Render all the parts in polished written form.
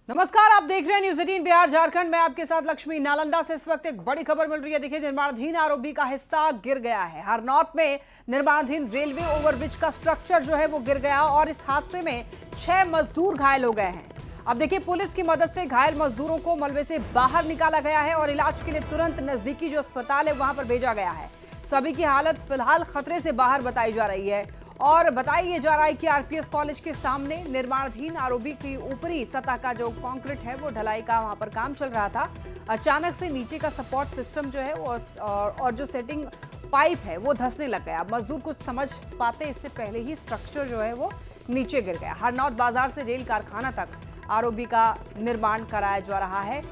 नमस्कार, आप देख रहे हैं न्यूज 18 बिहार झारखंड में आपके साथ लक्ष्मी। नालंदा से इस वक्त एक बड़ी खबर मिल रही है। देखिए, निर्माणाधीन आरओबी का हिस्सा गिर गया है। हरनौत में निर्माणाधीन रेलवे ओवरब्रिज का स्ट्रक्चर जो है वो गिर गया और इस हादसे में 6 मजदूर घायल हो गए हैं। अब देखिए, पुलिस की मदद से घायल मजदूरों को मलबे से बाहर निकाला गया है और इलाज के लिए तुरंत नजदीकी जो अस्पताल है वहां पर भेजा गया है। सभी की हालत फिलहाल खतरे से बाहर बताई जा रही है और बताया जा रहा है कि आरपीएस कॉलेज के सामने निर्माणाधीन आरओबी की ऊपरी सतह का जो कंक्रीट है वो ढलाई का वहां पर काम चल रहा था। अचानक से नीचे का सपोर्ट सिस्टम जो है और जो सेटिंग पाइप है वो धंसने लग गया। मजदूर कुछ समझ पाते इससे पहले ही स्ट्रक्चर जो है वो नीचे गिर गया। हरनौत बाजार से रेल कारखाना तक आरओबी का निर्माण कराया जा रहा है।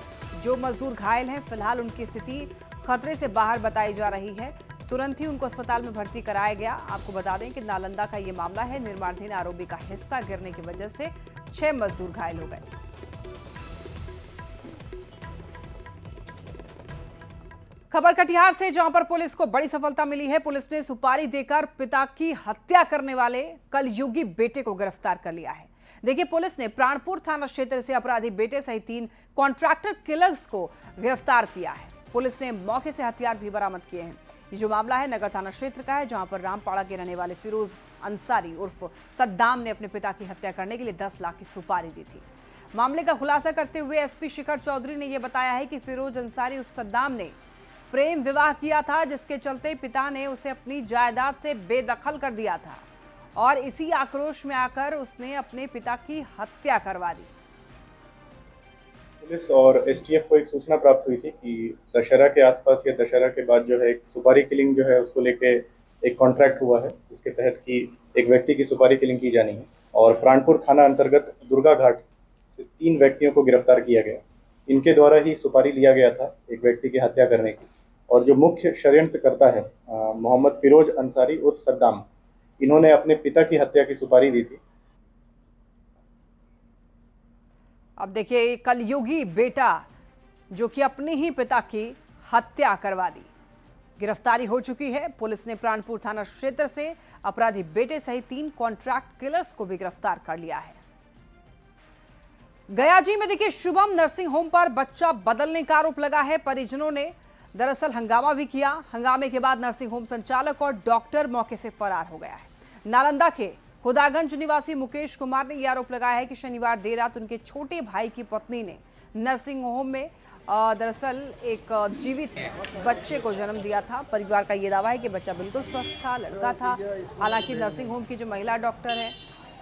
जो मजदूर घायल हैं फिलहाल उनकी स्थिति खतरे से बाहर बताई जा रही है। तुरंत ही उनको अस्पताल में भर्ती कराया गया। आपको बता दें कि नालंदा का ये मामला है। निर्माणाधीन आरओबी का हिस्सा गिरने की वजह से 6 मजदूर घायल हो गए। खबर कटिहार से, जहां पर पुलिस को बड़ी सफलता मिली है। पुलिस ने सुपारी देकर पिता की हत्या करने वाले कलयुगी बेटे को गिरफ्तार कर लिया है। देखिए, पुलिस ने प्राणपुर थाना क्षेत्र से अपराधी बेटे सहित 3 कॉन्ट्रैक्टर किलर्स को गिरफ्तार किया है। पुलिस ने मौके से हथियार भी बरामद किए हैं। ये जो मामला है नगर थाना क्षेत्र का है, जहां पर रामपाड़ा के रहने वाले फिरोज अंसारी उर्फ सद्दाम ने अपने पिता की हत्या करने के लिए 10 लाख की सुपारी दी थी। मामले का खुलासा करते हुए एसपी शिखर चौधरी ने यह बताया है कि फिरोज अंसारी उर्फ सद्दाम ने प्रेम विवाह किया था, जिसके चलते पिता ने उसे अपनी जायदाद से बेदखल कर दिया था और इसी आक्रोश में आकर उसने अपने पिता की हत्या करवा दी। पुलिस और एसटीएफ को एक सूचना प्राप्त हुई थी कि दशहरा के आसपास या दशहरा के बाद जो है एक सुपारी किलिंग जो है उसको लेके एक कॉन्ट्रैक्ट हुआ है। इसके तहत कि एक व्यक्ति की सुपारी किलिंग की जानी है और प्राणपुर थाना अंतर्गत दुर्गा घाट से 3 व्यक्तियों को गिरफ्तार किया गया। इनके द्वारा ही सुपारी लिया गया था एक व्यक्ति की हत्या करने की। और जो मुख्य षड्यंत्रकर्ता है मोहम्मद फिरोज अंसारी उर्फ सद्दाम, इन्होंने अपने पिता की हत्या की सुपारी दी थी। अब देखिए, कलयुगी बेटा जो कि अपने ही पिता की हत्या करवा दी, गिरफ्तारी हो चुकी है। पुलिस ने प्राणपुर थाना क्षेत्र से अपराधी बेटे सहित 3 कॉन्ट्रैक्ट किलर्स को भी गिरफ्तार कर लिया है। गयाजी में देखिए, शुभम नर्सिंग होम पर बच्चा बदलने का आरोप लगा है। परिजनों ने दरअसल हंगामा भी किया। हंगामे के बाद नर्सिंग होम संचालक और डॉक्टर मौके से फरार हो गया है। नालंदा के खुदागंज निवासी मुकेश कुमार ने यह आरोप लगाया है कि शनिवार देर रात उनके छोटे भाई की पत्नी ने नर्सिंग होम में दरअसल एक जीवित बच्चे को जन्म दिया था। परिवार का यह दावा है कि बच्चा बिल्कुल स्वस्थ था, लड़का था। हालांकि नर्सिंग होम की जो महिला डॉक्टर है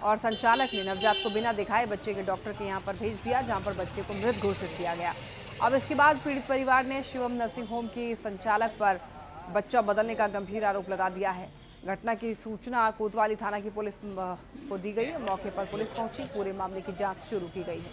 और संचालक ने नवजात को बिना दिखाए बच्चे के डॉक्टर के यहाँ पर भेज दिया, जहाँ पर बच्चे को मृत घोषित किया गया। अब इसके बाद पीड़ित परिवार ने शिवम नर्सिंग होम की संचालक पर बच्चा बदलने का गंभीर आरोप लगा दिया है। घटना की सूचना कोतवाली थाना की पुलिस को दी गई है। मौके पर पुलिस पहुंची, पूरे मामले की जांच शुरू की गई है।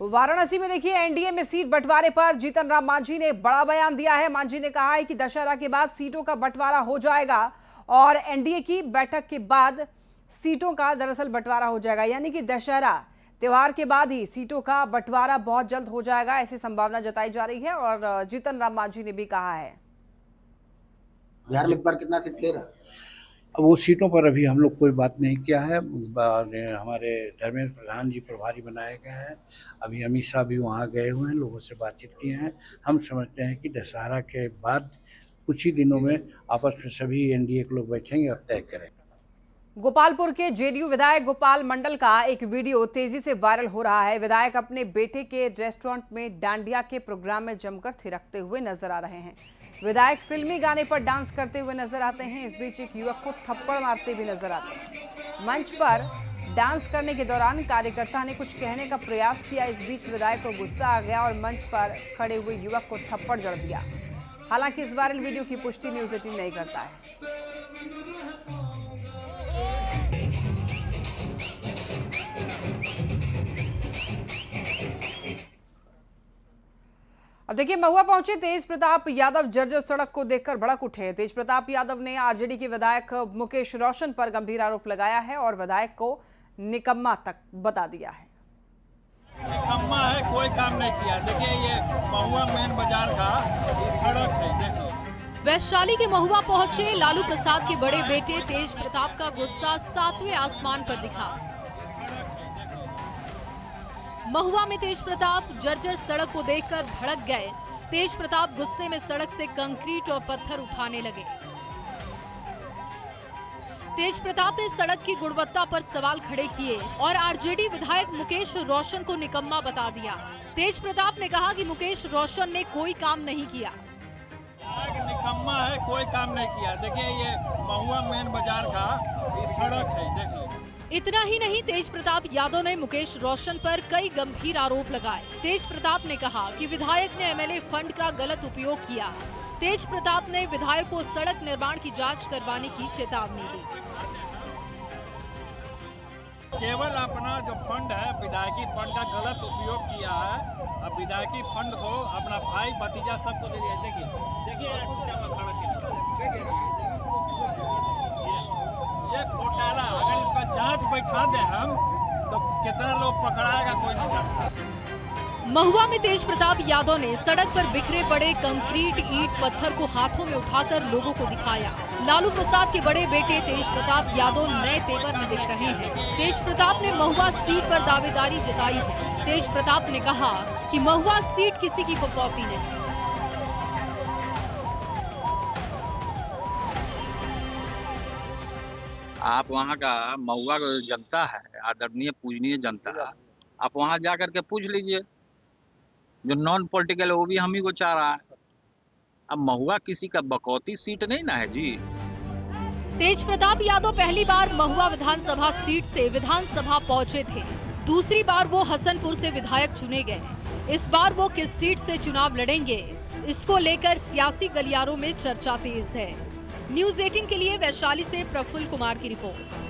वाराणसी में देखिए, एनडीए में सीट बंटवारे पर जीतन राम मांझी ने बड़ा बयान दिया है। मांझी ने कहा है कि दशहरा के बाद सीटों का बंटवारा हो जाएगा और एनडीए की बैठक के बाद सीटों का दरअसल बंटवारा हो जाएगा, यानी कि दशहरा त्योहार के बाद ही सीटों का बंटवारा बहुत जल्द हो जाएगा, ऐसी संभावना जताई जा रही है। और जीतन राम मांझी ने भी कहा है, बिहार में इस बार कितना सीट ले रहा है? अब वो सीटों पर अभी हम लोग कोई बात नहीं किया है। हमारे धर्मेंद्र प्रधान जी प्रभारी बनाए गए हैं। अभी अमित शाह भी वहाँ गए हुए हैं, लोगों से बातचीत किए हैं। हम समझते हैं कि दशहरा के बाद कुछ ही दिनों में आपस में सभी एनडीए के लोग बैठेंगे और तय करेंगे। गोपालपुर के जेडीयू विधायक गोपाल मंडल का एक वीडियो तेजी से वायरल हो रहा है। विधायक अपने बेटे के रेस्टोरेंट में डांडिया के प्रोग्राम में जमकर थिरकते हुए नजर आ रहे हैं। विधायक फिल्मी गाने पर डांस करते हुए नजर आते हैं। इस बीच एक युवक को थप्पड़ मारते भी नजर आते हैं। मंच पर डांस करने के दौरान कार्यकर्ता ने कुछ कहने का प्रयास किया। इस बीच विधायक को गुस्सा आ गया और मंच पर खड़े हुए युवक को थप्पड़ जड़ दिया। हालांकि इस वायरल वीडियो की पुष्टि न्यूज 18 नहीं करता है। अब देखिए, महुआ पहुंचे तेज प्रताप यादव जर्जर सड़क को देखकर भड़क उठे। तेज प्रताप यादव ने आरजेडी के विधायक मुकेश रोशन पर गंभीर आरोप लगाया है और विधायक को निकम्मा तक बता दिया है। निकम्मा है, कोई काम नहीं किया। देखिए, ये महुआ मेन बाजार का ये सड़क है, देखिए। वैशाली के महुआ पहुंचे लालू प्रसाद के बड़े बेटे तेज प्रताप का गुस्सा 7वें आसमान पर दिखा। सड़क है देखो। महुआ में तेज प्रताप जर्जर सड़क को देखकर भड़क गए। तेज प्रताप गुस्से में सड़क से कंक्रीट और पत्थर उठाने लगे। तेज प्रताप ने सड़क की गुणवत्ता पर सवाल खड़े किए और आरजेडी विधायक मुकेश रोशन को निकम्मा बता दिया। तेज प्रताप ने कहा कि मुकेश रोशन ने कोई काम नहीं किया। निकम्मा है, कोई काम नहीं किया। देखिए ये महुआ मेन बाजार का ये सड़क है देख लो। इतना ही नहीं, तेज प्रताप यादव ने मुकेश रोशन पर कई गंभीर आरोप लगाए। तेज प्रताप ने कहा कि विधायक ने एमएलए फंड का गलत उपयोग किया। तेज प्रताप ने विधायक को सड़क निर्माण की जांच करवाने की चेतावनी दी। केवल अपना जो फंड है विधायकी फंड का गलत उपयोग किया है। अब विधायकी फंड को अपना भाई भतीजा सबको दे दिया। देखिए सड़क ये घोटाला अगर इसका जांच बैठा दे हम तो कितना लोग पकड़ाएगा कोई नहीं जानता। महुआ में तेज प्रताप यादव ने सड़क पर बिखरे पड़े कंक्रीट ईंट पत्थर को हाथों में उठाकर लोगों को दिखाया। लालू प्रसाद के बड़े बेटे तेज प्रताप यादव नए तेवर में दिख रहे हैं। तेज प्रताप ने महुआ सीट पर दावेदारी जताई है। तेज प्रताप ने कहा कि महुआ सीट किसी की पपौती नहीं। आप वहाँ का महुआ का जनता है, आदरणीय पूजनीय जनता, आप वहाँ जा करके पूछ लीजिए। जो नॉन पॉलिटिकल है वो भी हम ही को चाह रहा है। अब महुआ किसी का बकौती सीट नहीं ना है जी। तेज प्रताप यादव पहली बार महुआ विधानसभा सीट से विधानसभा पहुंचे थे। दूसरी बार वो हसनपुर से विधायक चुने गए। इस बार वो किस सीट से चुनाव लड़ेंगे, इसको लेकर सियासी गलियारों में चर्चा तेज है। न्यूज़ 18 के लिए वैशाली से प्रफुल्ल कुमार की रिपोर्ट।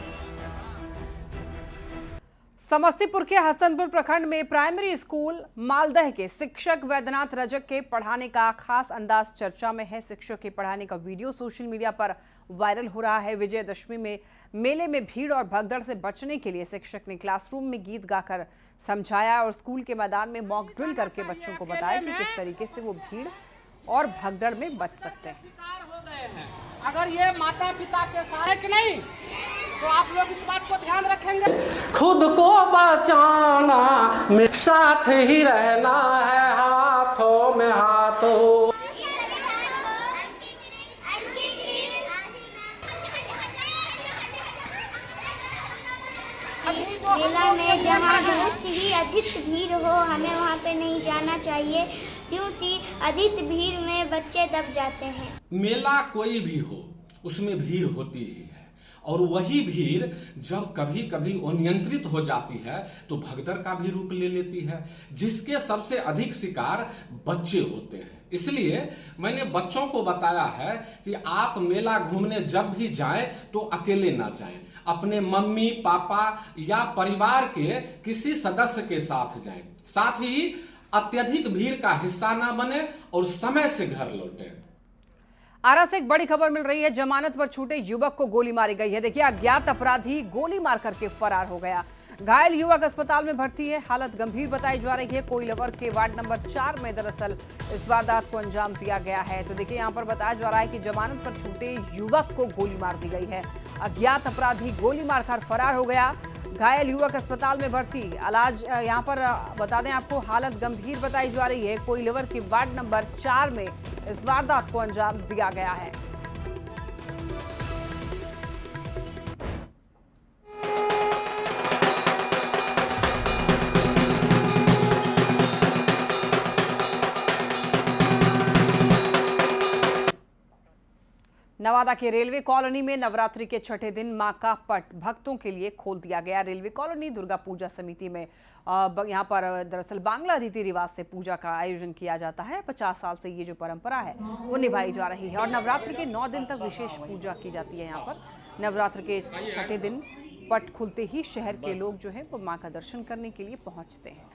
समस्तीपुर के हसनपुर प्रखंड में प्राइमरी स्कूल मालदह के शिक्षक वैद्यनाथ रजक के पढ़ाने का खास अंदाज चर्चा में है। शिक्षक के पढ़ाने का वीडियो सोशल मीडिया पर वायरल हो रहा है। विजयदशमी में मेले में भीड़ और भगदड़ से बचने के लिए शिक्षक ने क्लासरूम में गीत गाकर समझाया और स्कूल के मैदान में मॉक ड्रिल करके बच्चों को बताया कि किस तरीके से वो भीड़ और भगदड़ में बच सकते हैं। अगर ये माता पिता के साथ है कि नहीं, तो आप लोग इस बात को ध्यान रखेंगे। खुद को बचाना में साथ ही रहना है, हाथों में हाथों। मेला में जहाँ बहुत ही अधिक भीड़ हो, हमें वहाँ पे नहीं जाना चाहिए, क्योंकि अधिक भीड़ में बच्चे दब जाते हैं। मेला कोई भी हो उसमें भीड़ होती ही है, और वही भीड़ जब कभी कभी अनियंत्रित हो जाती है तो भगदड़ का भी रूप ले लेती है, जिसके सबसे अधिक शिकार बच्चे होते हैं। इसलिए मैंने बच्चों को बताया है कि आप मेला घूमने जब भी जाएं तो अकेले ना जाएं, अपने मम्मी पापा या परिवार के किसी सदस्य के साथ जाएं। साथ ही अत्यधिक भीड़ का हिस्सा ना बने और समय से घर लौटें। आरा से एक बड़ी खबर मिल रही है। जमानत पर छूटे युवक को गोली मारी गई है। देखिए, अज्ञात अपराधी गोली मार करके फरार हो गया। घायल युवक अस्पताल में भर्ती है, हालत गंभीर बताई जा रही है। कोइलवर के वार्ड नंबर 4 में दरअसल इस वारदात को अंजाम दिया गया है। तो देखिए, यहाँ पर बताया जा रहा है कि जमानत पर छूटे युवक को गोली मार दी गई है। अज्ञात अपराधी गोली मारकर फरार हो गया। घायल युवक अस्पताल में भर्ती, इलाज यहाँ पर बता दें आपको, हालत गंभीर बताई जा रही है। कोइलवर के वार्ड नंबर 4 में इस वारदात को अंजाम दिया गया है। नवादा के रेलवे कॉलोनी में नवरात्रि के छठे दिन मां का पट भक्तों के लिए खोल दिया गया। रेलवे कॉलोनी दुर्गा पूजा समिति में यहां पर दरअसल बांग्ला रीति रिवाज से पूजा का आयोजन किया जाता है। 50 साल से ये जो परंपरा है वो निभाई जा रही है और नवरात्रि के 9 दिन तक विशेष पूजा की जाती है। यहाँ पर नवरात्र के छठे दिन पट खुलते ही शहर के लोग जो है वो मां का दर्शन करने के लिए पहुंचते हैं।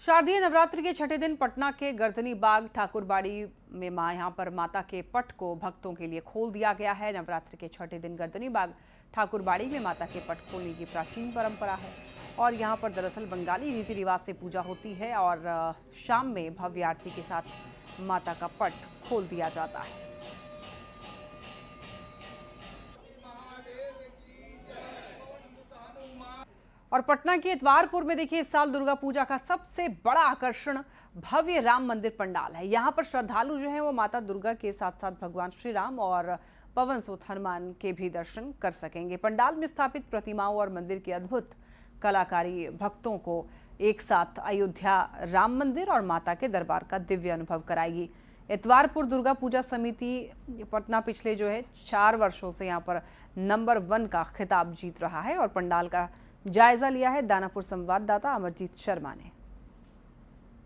शारदीय नवरात्रि के छठे दिन पटना के गर्दनी बाग ठाकुरबाड़ी में यहाँ पर माता के पट को भक्तों के लिए खोल दिया गया है। नवरात्रि के छठे दिन गर्दनी बाग ठाकुरबाड़ी में माता के पट खोलने की प्राचीन परंपरा है। और यहाँ पर दरअसल बंगाली रीति रिवाज से पूजा होती है और शाम में भव्य आरती के साथ माता का पट खोल दिया जाता है। और पटना के इतवारपुर में देखिए इस साल दुर्गा पूजा का सबसे बड़ा आकर्षण भव्य राम मंदिर पंडाल है। यहाँ पर श्रद्धालु जो हैं वो माता दुर्गा के साथ साथ भगवान श्री राम और पवन सुत हनुमान के भी दर्शन कर सकेंगे। पंडाल में स्थापित प्रतिमाओं और मंदिर की अद्भुत कलाकारी भक्तों को एक साथ अयोध्या राम मंदिर और माता के दरबार का दिव्य अनुभव कराएगी। इतवारपुर दुर्गा पूजा समिति पटना पिछले जो है 4 वर्षों से यहाँ पर नंबर 1 का खिताब जीत रहा है और पंडाल का जायजा लिया है दानापुर संवाददाता अमरजीत शर्मा ने।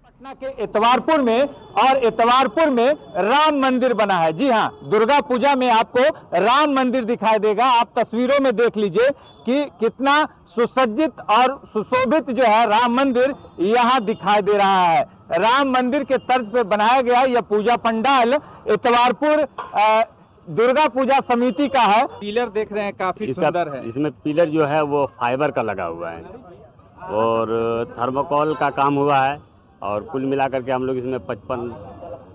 पटना के इतवारपुर में और इतवारपुर में राम मंदिर बना है। जी हाँ, दुर्गा पूजा में आपको राम मंदिर दिखाई देगा। आप तस्वीरों में देख लीजिए कि कितना सुसज्जित और सुशोभित जो है राम मंदिर यहाँ दिखाई दे रहा है। राम मंदिर के तर्ज पे बनाया गया यह पूजा पंडाल इतवारपुर दुर्गा पूजा समिति का है। पिलर देख रहे हैं काफी सुंदर है। इसमें पिलर जो है वो फाइबर का लगा हुआ है और थर्मोकोल का काम हुआ है और कुल मिलाकर के हम लोग इसमें 55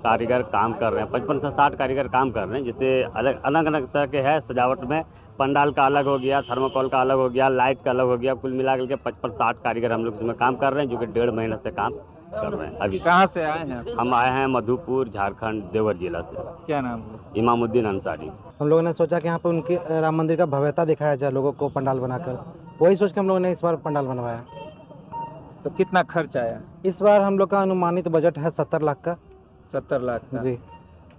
कारीगर काम कर रहे हैं। 55 से 60 कारीगर काम कर रहे हैं, जिससे अलग अलग तरह के है। सजावट में पंडाल का अलग हो गया, थर्मोकोल का अलग हो गया, लाइट का अलग हो गया। कुल मिलाकर के 55-60 कारीगर हम लोग इसमें काम कर रहे हैं, जो कि 1.5 महीने से काम कर रहे हैं। अभी कहाँ से आए हैं? हम आए हैं मधुपुर, झारखंड, देवघर जिला से। क्या नाम? इमामुद्दीन अंसारी। हम लोगों ने सोचा कि यहाँ पर उनके राम मंदिर का भव्यता दिखाया जाए लोगों को पंडाल बनाकर, वही सोच के हम लोगों ने इस बार पंडाल बनवाया। तो कितना खर्च आया? इस बार हम लोग का अनुमानित बजट है 70 लाख का। 70 लाख का। जी।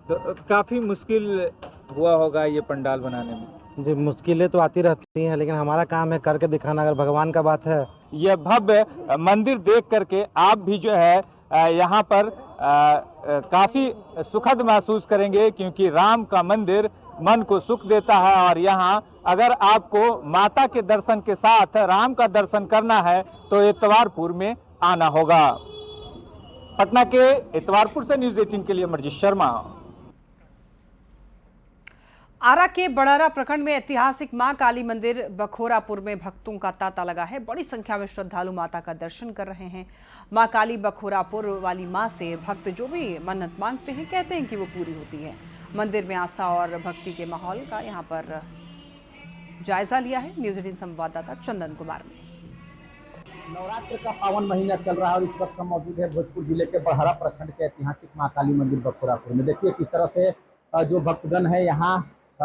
तो काफ़ी मुश्किल हुआ होगा ये पंडाल बनाने में? जी, मुश्किलें तो आती रहती हैं, लेकिन हमारा काम है करके दिखाना। अगर भगवान का बात है। यह भव्य मंदिर देख करके आप भी जो है यहाँ पर काफ़ी सुखद महसूस करेंगे, क्योंकि राम का मंदिर मन को सुख देता है। और यहाँ अगर आपको माता के दर्शन के साथ राम का दर्शन करना है तो इतवारपुर में आना होगा। पटना के इतवारपुर से न्यूज़ 18 के लिए अमरजीत शर्मा। आरा के बड़ारा प्रखंड में ऐतिहासिक मां काली मंदिर बखोरापुर में भक्तों का तांता लगा है। बड़ी संख्या में श्रद्धालु माता का दर्शन कर रहे हैं। मां काली बखोरापुर वाली मां से भक्त जो भी मन्नत मांगते हैं कहते हैं कि वो पूरी होती है। मंदिर में आस्था और भक्ति के माहौल का यहाँ पर जायजा लिया है न्यूज़ 18 संवाददाता चंदन कुमार ने। नवरात्र का पावन महीना चल रहा है और इस वक्त हम मौजूद है भोजपुर जिले के बड़हरा प्रखंड के ऐतिहासिक मां काली मंदिर बखोरापुर में। देखिए किस तरह से जो भक्तगण है यहाँ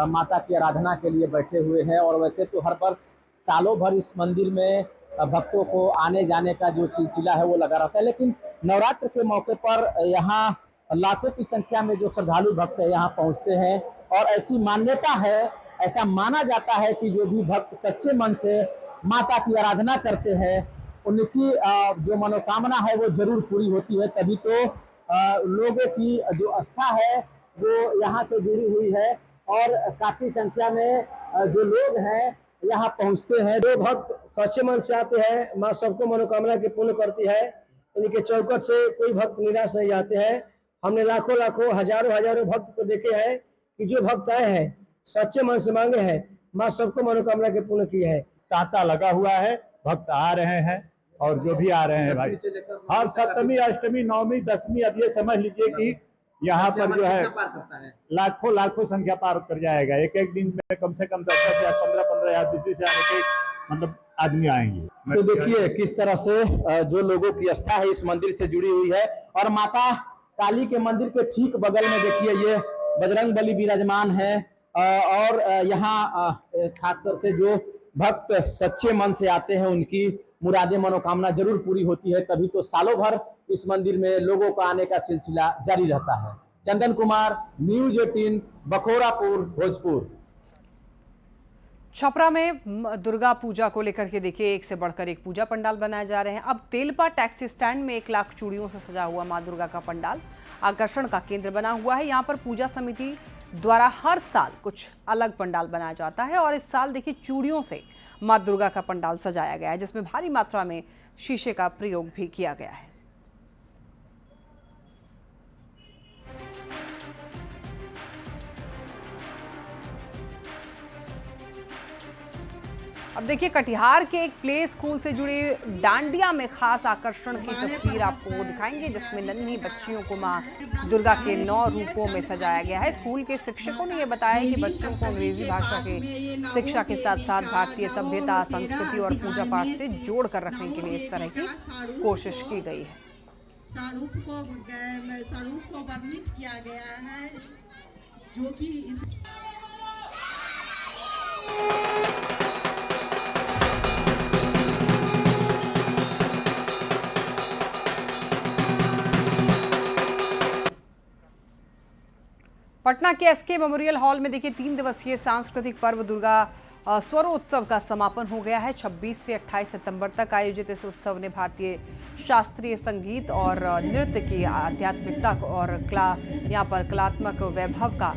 माता की आराधना के लिए बैठे हुए हैं। और वैसे तो हर वर्ष सालों भर इस मंदिर में भक्तों को आने जाने का जो सिलसिला है वो लगा रहता है, लेकिन नवरात्र के मौके पर यहाँ लाखों की संख्या में जो श्रद्धालु भक्त है यहाँ पहुँचते हैं। और ऐसी मान्यता है, ऐसा माना जाता है कि जो भी भक्त सच्चे मन से माता की आराधना करते हैं उनकी जो मनोकामना है वो जरूर पूरी होती है। तभी तो लोगों की जो आस्था है वो यहाँ से जुड़ी हुई है और काफी संख्या में जो लोग हैं यहाँ पहुँचते हैं। जो भक्त सच्चे मन से आते हैं माँ सबको मनोकामना की पूर्ण करती है। इनके चौकट से कोई भक्त निराश नहीं जाते हैं। हमने लाखों हजारों भक्त को देखे हैं कि जो भक्त आए हैं सच्चे मन से मांगे हैं, माँ सबको मनोकामना की पूर्ण की है। तांता लगा हुआ है, भक्त आ रहे हैं और जो भी आ रहे हैं भाई, हर सप्तमी, अष्टमी, नवमी, दसवीं, अब ये समझ लीजिए कि यहाँ पर जो है लाखों संख्या पार कर जाएगा। एक दिन में कम से कम 10,000, 15,000, 20,000 के मतलब आदमी आएंगे। तो देखिए किस तरह से जो लोगों की आस्था है इस मंदिर से जुड़ी हुई है। और माता काली के मंदिर के ठीक बगल में देखिए ये बजरंग बली विराजमान है। और यहाँ खासतौर से जो भक्त सच्चे मन से आते हैं उनकी मुरादे मनोकामना जरूर पूरी होती है। तभी तो सालों भर इस मंदिर में लोगों का आने का सिलसिला जारी रहता है। चंदन कुमार, न्यूज़ 18, बखोरापुर, भोजपुर। छपरा में दुर्गा पूजा को लेकर के देखिए एक से बढ़कर एक पूजा पंडाल बनाए जा रहे हैं। अब तेलपा टैक्सी स्टैंड में 1 लाख चूड़ियों से सजा हुआ मां दुर्गा का पंडाल आकर्षण का केंद्र बना हुआ है। यहाँ पर पूजा समिति द्वारा हर साल कुछ अलग पंडाल बनाया जाता है और इस साल देखिए चूड़ियों से मां दुर्गा का पंडाल सजाया गया है, जिसमें भारी मात्रा में शीशे का प्रयोग भी किया गया है। अब देखिए कटिहार के एक प्ले स्कूल से जुड़ी डांडिया में खास आकर्षण की तस्वीर आपको दिखाएंगे, जिसमें नन्ही बच्चियों को मां दुर्गा के 9 रूपों में सजाया गया है। स्कूल के शिक्षकों ने यह बताया कि बच्चों को अंग्रेजी भाषा के शिक्षा के साथ साथ भारतीय सभ्यता, संस्कृति और पूजा पाठ से जोड़ कर रखने के लिए इस तरह की कोशिश की गई है। स्वरूप को वर्णित किया गया है, जो कि पटना के एसके मेमोरियल हॉल में देखिए 3 दिवसीय सांस्कृतिक पर्व दुर्गा स्वरोत्सव का समापन हो गया है। 26 से 28 सितंबर तक आयोजित इस उत्सव ने भारतीय शास्त्रीय संगीत और नृत्य की आध्यात्मिकता और यहाँ पर कलात्मक वैभव का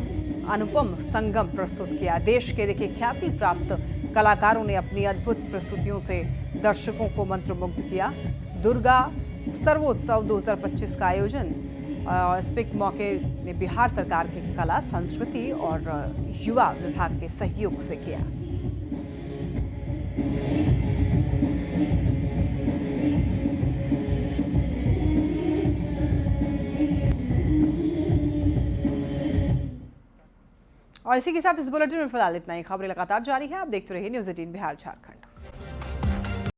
अनुपम संगम प्रस्तुत किया। देश के देखिए ख्याति प्राप्त कलाकारों ने अपनी अद्भुत प्रस्तुतियों से दर्शकों को मंत्रमुग्ध किया। दुर्गा सर्वोत्सव 2025 का आयोजन स्पीक मौके ने बिहार सरकार के कला, संस्कृति और युवा विभाग के सहयोग से किया। और इसी के साथ इस बुलेटिन में फिलहाल इतना ही। खबरें लगातार जारी है, आप देखते रहिए न्यूज़ 18 बिहार झारखंड।